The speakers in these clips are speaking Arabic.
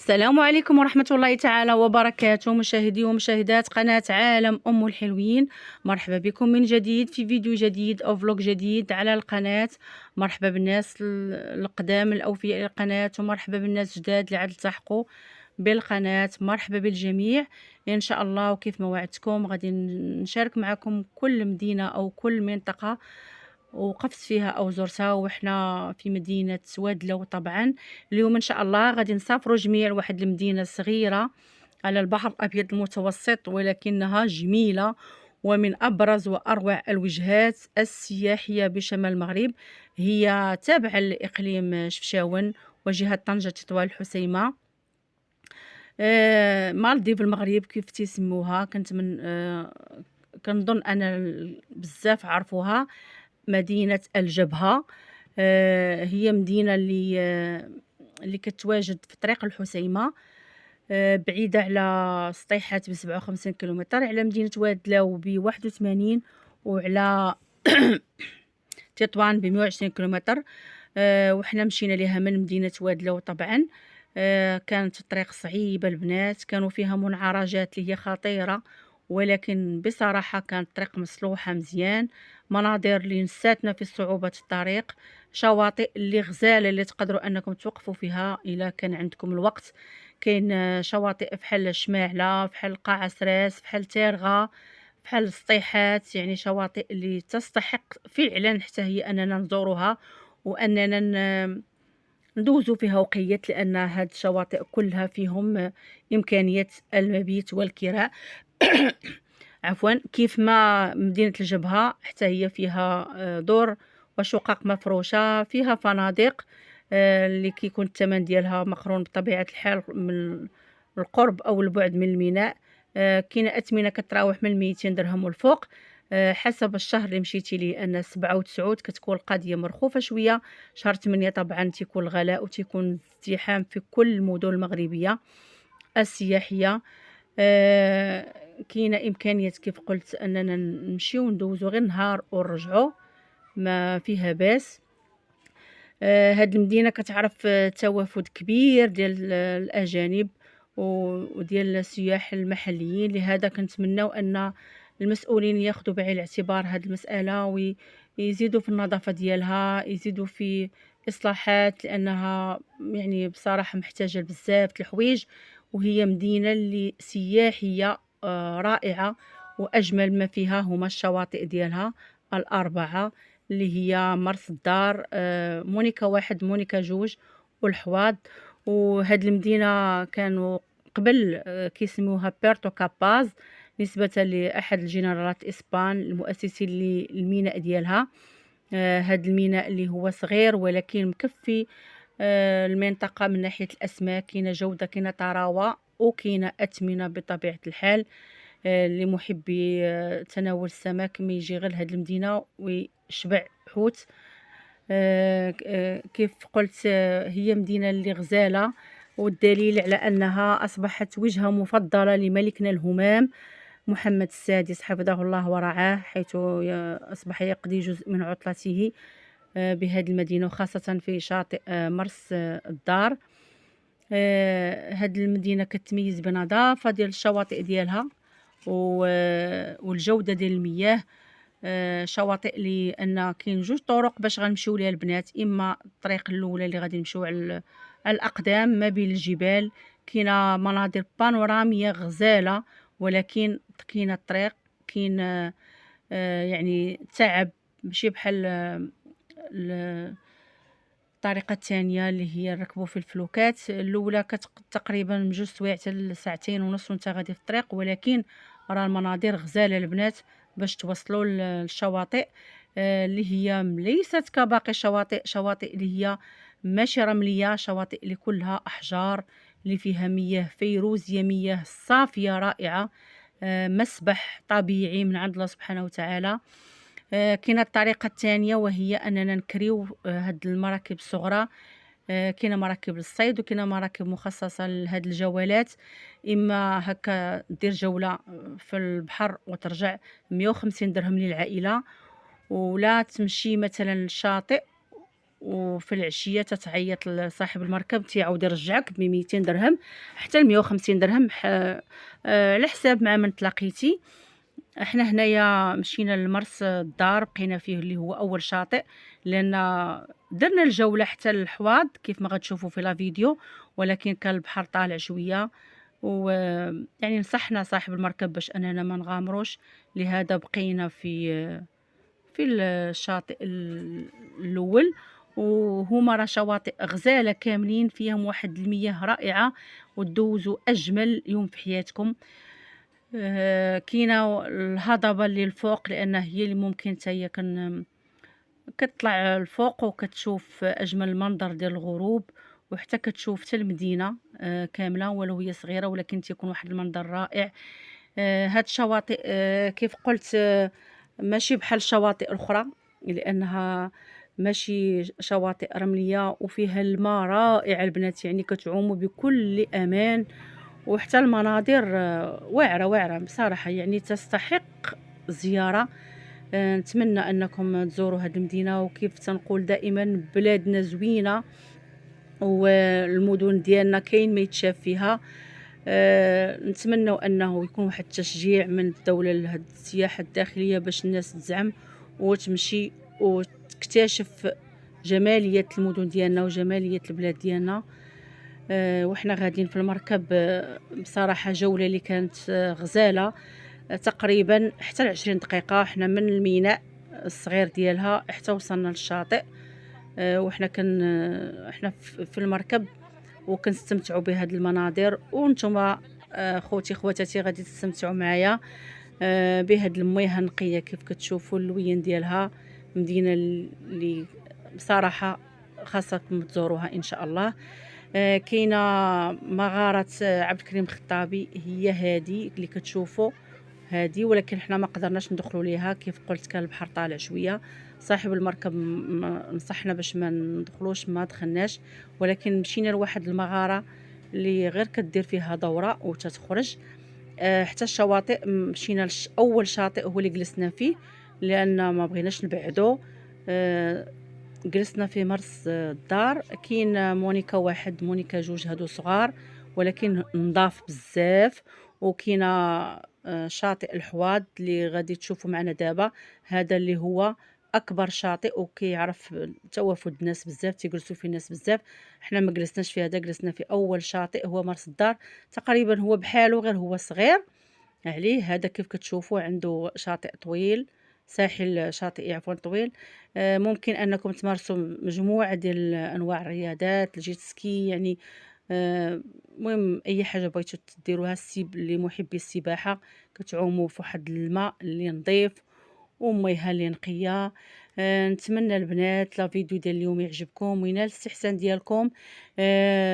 السلام عليكم ورحمة الله تعالى وبركاته، مشاهدي ومشاهدات قناة عالم أم الحلوين. مرحبا بكم من جديد في فيديو جديد أو فلوق جديد على القناة. مرحبا بالناس القدام الأوفياء للقناة، ومرحبا بالناس جداد اللي عاد التحقوا بالقناة. مرحبا بالجميع إن شاء الله. وكيف ما وعدتكم غادي نشارك معكم كل مدينة أو كل منطقة وقفت فيها او زرتها، وحنا في مدينه وادلو. طبعا اليوم ان شاء الله غادي نسافروا جميع لواحد المدينه صغيره على البحر الابيض المتوسط، ولكنها جميله ومن ابرز واروع الوجهات السياحيه بشمال المغرب. هي تابعه لاقليم شفشاون وجهه طنجه تطوان الحسيمه. مالديف المغرب كيف تيسموها. كنت من كنظن انا بزاف عرفوها مدينة الجبهة. هي مدينة اللي كتواجد في طريق الحسيمة، بعيدة على سطيحات ب57 كيلومتر، على مدينة وادلو ب81، وعلى تطوان ب120 كيلومتر. وحنا مشينا لها من مدينة وادلو. طبعا كانت الطريق صعيبة، البنات كانوا فيها منعرجات اللي هي خطيرة، ولكن بصراحة كانت الطريق مصلوحة مزيان. مناظر اللي نساتنا في صعوبة الطريق، شواطئ اللي غزالة اللي تقدروا أنكم توقفوا فيها إلا كان عندكم الوقت. كاين شواطئ فحال شماعلة، فحال قاع سراس، فحال تيرغا، فحال السطيحات. يعني شواطئ اللي تستحق فعلا حتى هي أننا نزورها وأننا ندوزو فيها وقيت، لأن هاد الشواطئ كلها فيهم إمكانية المبيت والكراء. عفوا. كيف ما مدينة الجبهة حتى هي فيها دور وشقق مفروشة، فيها فنادق اللي كيكون الثمن ديالها مقرون بطبيعة الحال من القرب أو البعد من الميناء. كاينة أثمنة كتراوح من 200 درهم والفوق، حسب الشهر اللي مشيتي ليه. أن 7 و 9 كتكون القضية مرخوفة شوية. شهر 8 طبعا تيكون الغلاء وتيكون ازدحام في كل المدن المغربية السياحية. كاينه امكانيه كيف قلت اننا نمشيو وندوزو غير نهار ونرجعو، ما فيها باس. هاد المدينه كتعرف توافد كبير ديال الاجانب وديال السياح المحليين. لهذا كنتمناو ان المسؤولين ياخذوا بعين الاعتبار هاد المساله ويزيدوا في النظافه ديالها، يزيدوا في اصلاحات، لانها يعني بصراحه محتاجه بزاف الحوايج. وهي مدينه اللي سياحيه رائعه، واجمل ما فيها هما الشواطئ ديالها الاربعه، اللي هي مرس الدار، مونيكا واحد، مونيكا جوج، والحواض. وهاد المدينة كانوا قبل كيسموها بيرتو كاباز، نسبة لأحد الجنرالات إسبان المؤسسين للميناء ديالها. هاد الميناء اللي هو صغير ولكن مكفي المنطقة من ناحية الأسماك. كاينة جودة، كاينة طراوة، وكاينة أثمنة بطبيعة الحال. لمحبي تناول السمك ما يجي غير لهاد المدينة ويشبع حوت. كيف قلت هي مدينة اللي غزالة، والدليل على أنها أصبحت وجهة مفضلة لملكنا الهمام محمد السادس حفظه الله ورعاه، حيث أصبح يقضي جزء من عطلته بهذه المدينة، وخاصة في شاطئ مرس الدار. هذه المدينة كتميز بنظافة ديال الشواطئ ديالها والجودة ديال المياه. شواطئ لان كاين جوج طرق باش غنمشيو ليها البنات. اما الطريق الاولى اللي غادي نمشيو على الاقدام ما بين الجبال، كاينه مناظر بانوراميه غزاله، ولكن كاينه الطريق، كاين يعني تعب، ماشي بحال الطريقه الثانيه اللي هي نركبوا في الفلوكات. الاولى تقريبا من 2 سوايع حتى ساعتين ونص وانت غادي في الطريق، ولكن راه المناظر غزاله البنات باش توصلوا للشواطئ اللي هي ليست كباقي الشواطئ. شواطئ اللي هي ماشي رمليه، شواطئ اللي كلها احجار، اللي فيها مياه فيروزيه، مياه صافيه رائعه، مسبح طبيعي من عند الله سبحانه وتعالى. كاينه الطريقه الثانيه وهي اننا نكريو هاد المراكب الصغرى. كاينه مراكب للصيد وكاينه مراكب مخصصه لهاد الجولات. اما هكا دير جوله في البحر وترجع 150 درهم للعائله، ولا تمشي مثلا للشاطئ وفي العشية تتعيط لصاحب المركب تيعاود يرجعك ب200 درهم حتى ل150 درهم على حساب مع من تلاقيتي. احنا هنايا مشينا لمرس الدار، بقينا فيه اللي هو اول شاطئ، لان درنا الجوله حتى الحواض كيف ما غتشوفوا في لا فيديو، ولكن كان البحر طالع شويه، و يعني نصحنا صاحب المركب باش اننا ما نغامروش، لهذا بقينا في الشاطئ الاول. وهما راه شواطئ غزاله كاملين، فيهم واحد المياه رائعه، وتدوزوا اجمل يوم في حياتكم. كاينه الهضبه اللي الفوق، لان هي اللي ممكن حتى هي كتطلع الفوق وكتشوف اجمل منظر ديال الغروب، وحتى كتشوف حتى المدينه كامله، ولو هي صغيره ولكن تيكون واحد المنظر رائع. هاد الشواطئ كيف قلت ماشي بحال الشواطئ الاخرى، لانها ماشي شواطئ رمليه، وفيها الماء رائع البنات، يعني كتعوموا بكل امان، وحتى المناظر واعره واعره بصراحه، يعني تستحق زياره. نتمنى انكم تزوروا هذه المدينه، وكيف تنقول دائما بلادنا زوينه، والمدن ديالنا كاين ما يتشاف فيها. نتمنى انه يكون واحد التشجيع من الدوله لهذه السياحه الداخليه، باش الناس تزعم وتمشي وتكتشف جماليه المدن ديالنا وجماليه البلاد ديالنا. وحنا غاديين في المركب، بصراحه جوله اللي كانت غزاله، تقريبا حتى 20 دقيقه حنا من الميناء الصغير ديالها حتى وصلنا للشاطئ. وحنا احنا في المركب وكنستمتعوا بهذه المناظر، وانتم خوتي خواتاتي غادي تستمتعوا معايا بهذه المياه النقيه كيف كتشوفوا اللوين ديالها. مدينه اللي بصراحه خاصكم تزوروها ان شاء الله. كاينه مغاره عبد الكريم الخطابي، هي هذه اللي كتشوفوا هذه، ولكن حنا ما قدرناش ندخلوا ليها، كيف قلت كان البحر طالع شويه، صاحب المركب نصحنا باش ما ندخلوش، ما دخلناش، ولكن مشينا لواحد المغاره اللي غير كدير فيها دوره وتتخرج. حتى الشواطئ مشينا اول شاطئ هو اللي جلسنا فيه، لان ما بغيناش نبعدو. جلسنا في مرس الدار. كاين مونيكا واحد مونيكا جوج، هادو صغار ولكن نضاف بزاف. وكاينه شاطئ الحواض اللي غادي تشوفوا معنا دابا، هذا اللي هو اكبر شاطئ وكيعرف توافد الناس بزاف، تيجلسوا فيه الناس بزاف. حنا ما جلسناش في هذا، جلسنا في اول شاطئ هو مرس الدار، تقريبا هو بحاله غير هو صغير عليه. هذا كيف كتشوفوا عنده شاطئ طويل، ساحل شاطئي عفوا طويل. ممكن انكم تمارسوا مجموعه ديال انواع الرياضات، الجيت سكي يعني. المهم اي حاجه بغيتو ديروها، لمحبي السباحه كتعوموا في واحد الماء اللي نظيف وميها اللي نقيه. نتمنى البنات لا فيديو ديال اليوم يعجبكم وينال الاستحسان ديالكم.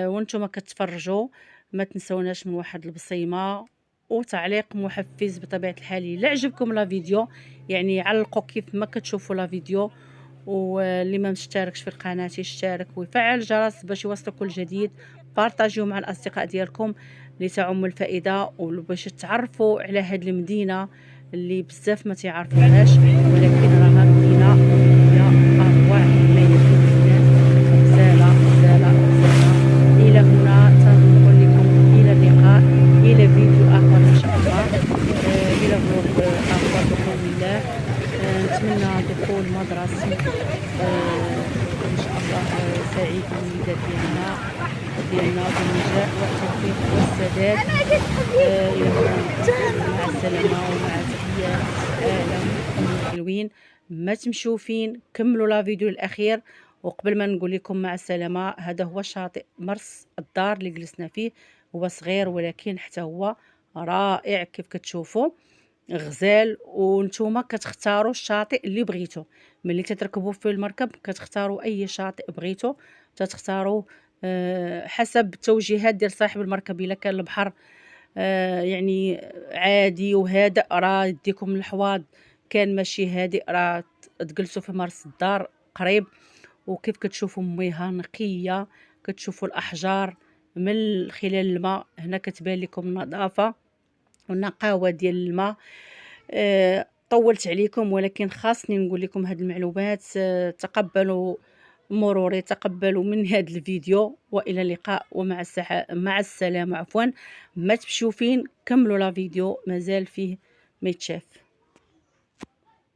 وانتم كتفرجوا ما تنسوناش من واحد البصيمه وتعليق محفز بطبيعه الحال. الا عجبكم لا فيديو يعني علقوا كيف ما كتشوفوا لا فيديو، واللي ما مشتركش في القناه يشترك ويفعل الجرس باش يوصلوا كل جديد. بارطاجيو مع الاصدقاء ديالكم لتعم الفائده، وباش تعرفوا على هذه المدينه اللي بزاف ما تعرفوهاش، ولكن راها مدينه فيها اروع ما يكون الناس. غزاله غزاله غزاله. الى هنا تنقول لكم الى اللقاء، الى فيديو اخر ان شاء الله، الى فلوق اخر بقول الله. نتمنى دخول مدرسي ان شاء الله سعيد للوليدات ديالنا بالنجاح والتوفيق والسداد. الى هنا مع السلامه ومع تحيات اهلا الحلوين. ما تمشوا فين، كملوا لا فيديو الاخير. وقبل ما نقول لكم مع السلامه، هذا هو شاطئ مرس الدار اللي جلسنا فيه، هو صغير ولكن حتى هو رائع كيف كتشوفوا، غزال. وانتوما كتختاروا الشاطئ اللي بغيتو، ملي تتركبوا في المركب كتختاروا اي شاطئ بغيتو، تختاروا حسب التوجيهات ديال صاحب المركب. الا كان البحر يعني عادي وهادئ راه يديكم الحواض، كان ماشي هادئ راه تجلسوا في مرس الدار قريب. وكيف كتشوفوا ميها نقيه، كتشوفوا الاحجار من خلال الماء، هنا كتبان لكم النظافه والنقاوه ديال الماء. طولت عليكم ولكن خاصني نقول لكم هذه المعلومات. تقبلوا مروري. تقبلوا من هذا الفيديو، والى اللقاء مع السلامه. عفوا، ما تمشيو فين، كملوا لا فيديو، مازال فيه ما يتشاف.